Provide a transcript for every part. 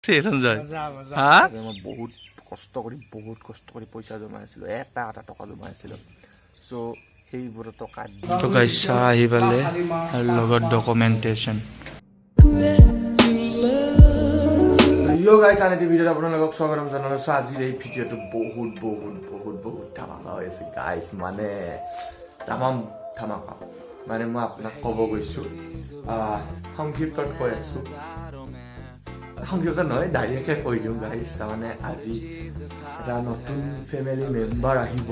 সঞ্জয় হা মই বহুত কষ্ট কৰি পইচা জমাইছিলোঁ, এটা টকা জমাইছিলোঁ। চ' সেইবোৰ টকা তো গাইছ চাহ আহি পালে আৰু লগত ডকুমেণ্টেশ্যন। ইয়ো গাইছ আন এটি ভিডিঅ'ত আপোনালোকক স্বাগতম জনাইছোঁ। আজিৰ এই ভিডিঅ'টো বহুত ধামাকা হৈ আছে গাইছ, মানে ধামাকা মানে মই আপোনাক ক'ব গৈছোঁ, সংক্ষিপ্তত কৈ আছোঁ, সংক্ষিপ্ত নহয় ডাইৰেক্টকে কৈ দিওঁ গাইছ। তাৰমানে আজি এটা নতুন ফেমিলি মেম্বাৰ আহিব।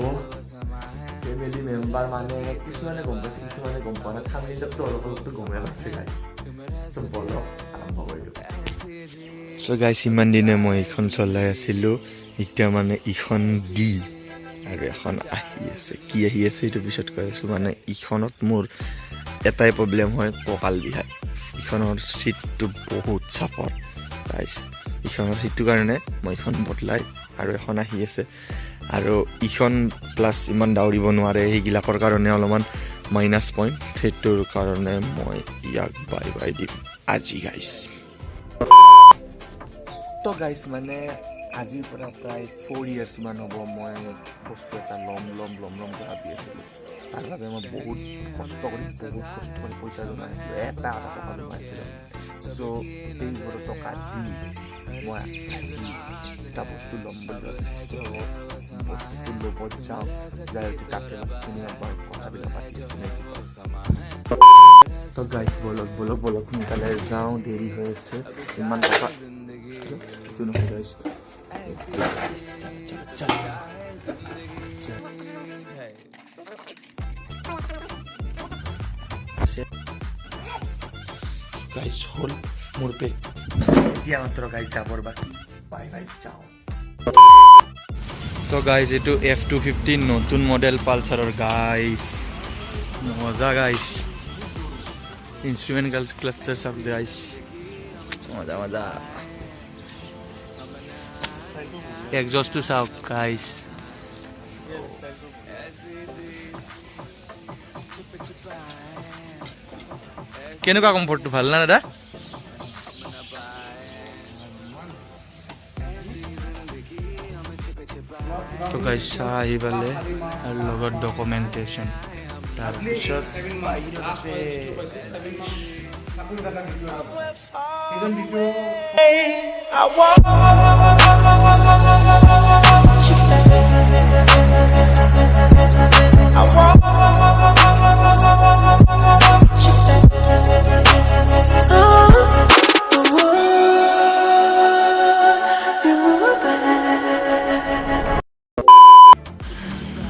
ফেমিলি মেম্বাৰ মানে কিছুমানে গম পাইছে, কিছুমানে গম পোৱা নাই। থাম্বনেইলতো অলপতো গমেই পাইছে গাইছ। চ' বলক আৰম্ভ কৰি দিওঁ। চ' গাইছ ইমান দিনে মই এইখন চলাই আছিলোঁ, এতিয়া মানে ইখন দি আৰু এখন আহি আছে। কি আহি আছে এইটো পিছত কৈ আছোঁ। মানে ইখনত মোৰ এটাই প্ৰব্লেম হয়, কঁকাল বিষায়। ইখনৰ চিটটো বহুত চাপৰ গাইছ। ইখনৰ সেইটো কাৰণে মই ইখন বদলাই আৰু এখন আহি আছে। আৰু ইখন প্লাছ ইমান দাউৰিব নোৱাৰে, সেইবিলাকৰ কাৰণে অলপমান মাইনাছ পইণ্ট, সেইটোৰ কাৰণে মই ইয়াক বাই দিম আজি গাইছ। তো গাইছ মানে আজিৰ পৰা প্ৰায় 4 years মান হ'ব মই বস্তু এটা ল'ম ভাবি আছিলোঁ। তাৰ বাবে মই বহুত কষ্ট কৰি পইচা জমাইছিলোঁ, এটা টকা জমাইছিলোঁ। চ' সেইবোৰ টকা দি মই আজি এটা বস্তু ল'ম বুলি ভাবিছোঁ। বস্তুটো ল'ব যাওঁ, যাই তাতে আপুনি আমাৰ কথাবিলাক পাতি তো গাইছ বলক সোনকালে যাওঁ, দেৰি হৈ আছে। ইমান টকা itu নহয় guys. Guys, hol মোৰ পে এতিয়া মাত্ৰ গাইছ যাবৰ বাকি বাই যাওঁ। তো গাইজ এইটো F250 নতুন মডেল পালচাৰৰ গাইজ, মজা গাইজ। ইনষ্ট্ৰুমেণ্ট ক্লাষ্টাৰ চাওক গাইজ, মজা। এক্সজষ্টটো চাওক গাইজ, কেনেকুৱা কমফৰ্টটো ভাল না দাদা? তো গাইছ চাহ আহি পালে আৰু লগত ডকুমেণ্টেশ্যন। তাৰপিছত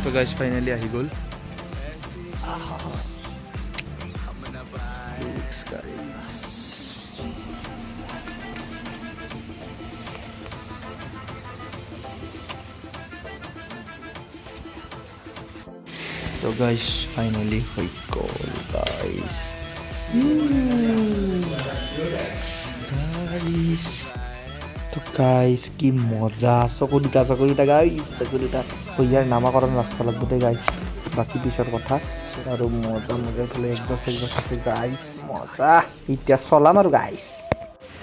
তো গাইছ ফাইনেলি আহি গ'ল। তো গাইছ ফাইনেলি হৈ গ'ল গাইছ। তো গাইছ কি মজা, চকু দুটা গাইছ, চকু দুটা ইয়াৰ নামাকৰণ ৰাস্তা লাগব দে গাইছ, বাকী পিছৰ কথা। আৰু মজা ফালে একজষ্ট আছে গাইছ, মজা। এতিয়া চলাম আৰু গাইছ।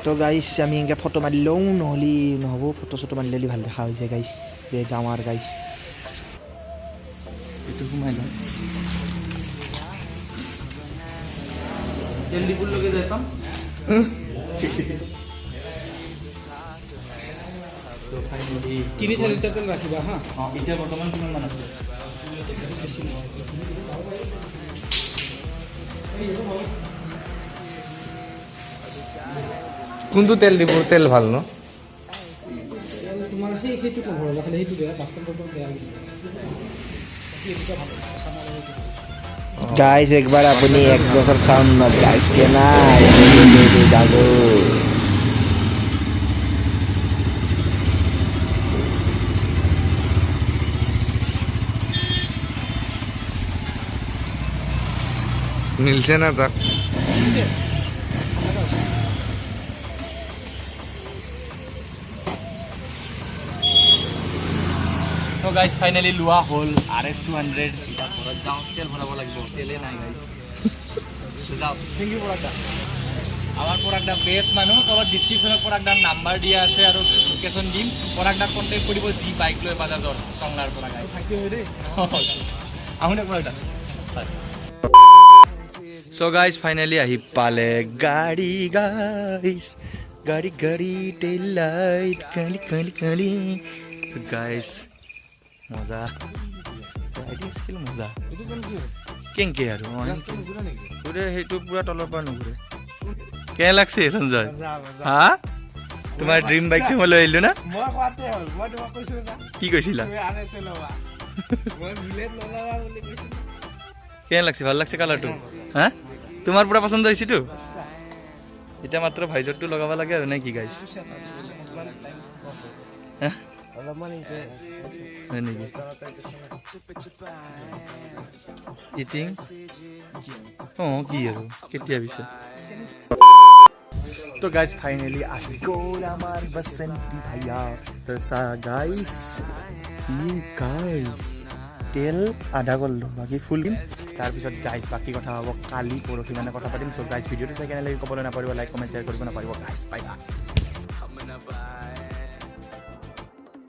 তো গাইছ আমি এনেকৈ ফটো মাৰি লওঁ, নহ'লে নহ'ব। ফটো মাৰি ল'লে ভাল দেখা হৈ যায় গাইছ। দে যাওঁ আৰু গাইছ, এইটো সোমাই লওঁ। তেল ডিপুলৈকে যাই পাম। তিনি 4 লিটাৰ তেল ৰাখিবা হা। এতিয়া বৰ্তমান কিমান মান আছে? কোনটো তেল দিব? তেল ভাল ন? তোমাৰ সেইটো কভাৰ খালি সেইটো বেয়া, বাস্তৱ বেয়া। गाइस एक बार अपनी एग्जॉस्टर साउंड मत गाइस के ना दादू মিলছে না তাক। তো গাইছ ফাইনেলি লোৱা হ'ল RS200। এতিয়া ঘৰত যাওঁ, তেল ভৰাব লাগিব, তেলে নাই গাইছ। যাওঁ, থেংক ইউ বৰাকা। আমাৰ প্ৰোডাক্টটা বেস্ট মানুহ তলত ডিসক্ৰিপশনত প্ৰোডাক্টটাৰ নাম্বাৰ দিয়া আছে আৰ লোকেশন দিম প্ৰোডাক্টটা কন্টেক্ট কৰিব জি বাইক লৈ বাজাজৰ টংলাৰ পৰা গাই থাকিও ৰে আহুনে প্ৰোডাক্টটা সো গাইস ফাইনালি আহি পালে গাড়ি গাইস গাড়ি টেল লাইট কালি সো গাইস মজা গাড়ি স্কিল মজা কেংকে আৰু ঘূৰে সেইটো পুৰা তলৰ পৰা নুঘূৰে কেনে লাগছে সঞ্জয় হা তোমাৰ ড্ৰিম বাইকটো মই লৈ আহিলো না মই কোৱাতে হ'ল মই তোমাক কৈছো না কি কৈছিলা তুমি আনেছে লবা মই বিলেট নলবা বুলি কৈছো কেনে লাগছে ভাল লাগছে কালাৰটো হা তোমাৰ পুৰা পছন্দ হৈছেতো এটা মাত্ৰ ভাইজৰটো লগাব লাগে আৰু নাই কি গাইছ অলপমান হয় নেকি ইটিং কি আৰু কেতিয়া পিছে तो गाइस फाइनली आহি গ'ল আমাৰ বসন্তি ভাইয়া তো সা গাইস ই গাইস তেল আধা গ'লো বাকি ফুল দিম তাৰপিছত গাইস বাকি কথা হ'ব কালি পৰহি মানে কথা পাতিম তো গাইস ভিডিঅ'টো চাই কেনে লাগি ক'বলৈ নাপাৰিব লাইক কমেণ্ট শ্বেয়াৰ কৰিব নাপাৰিব গাইস বাই বাই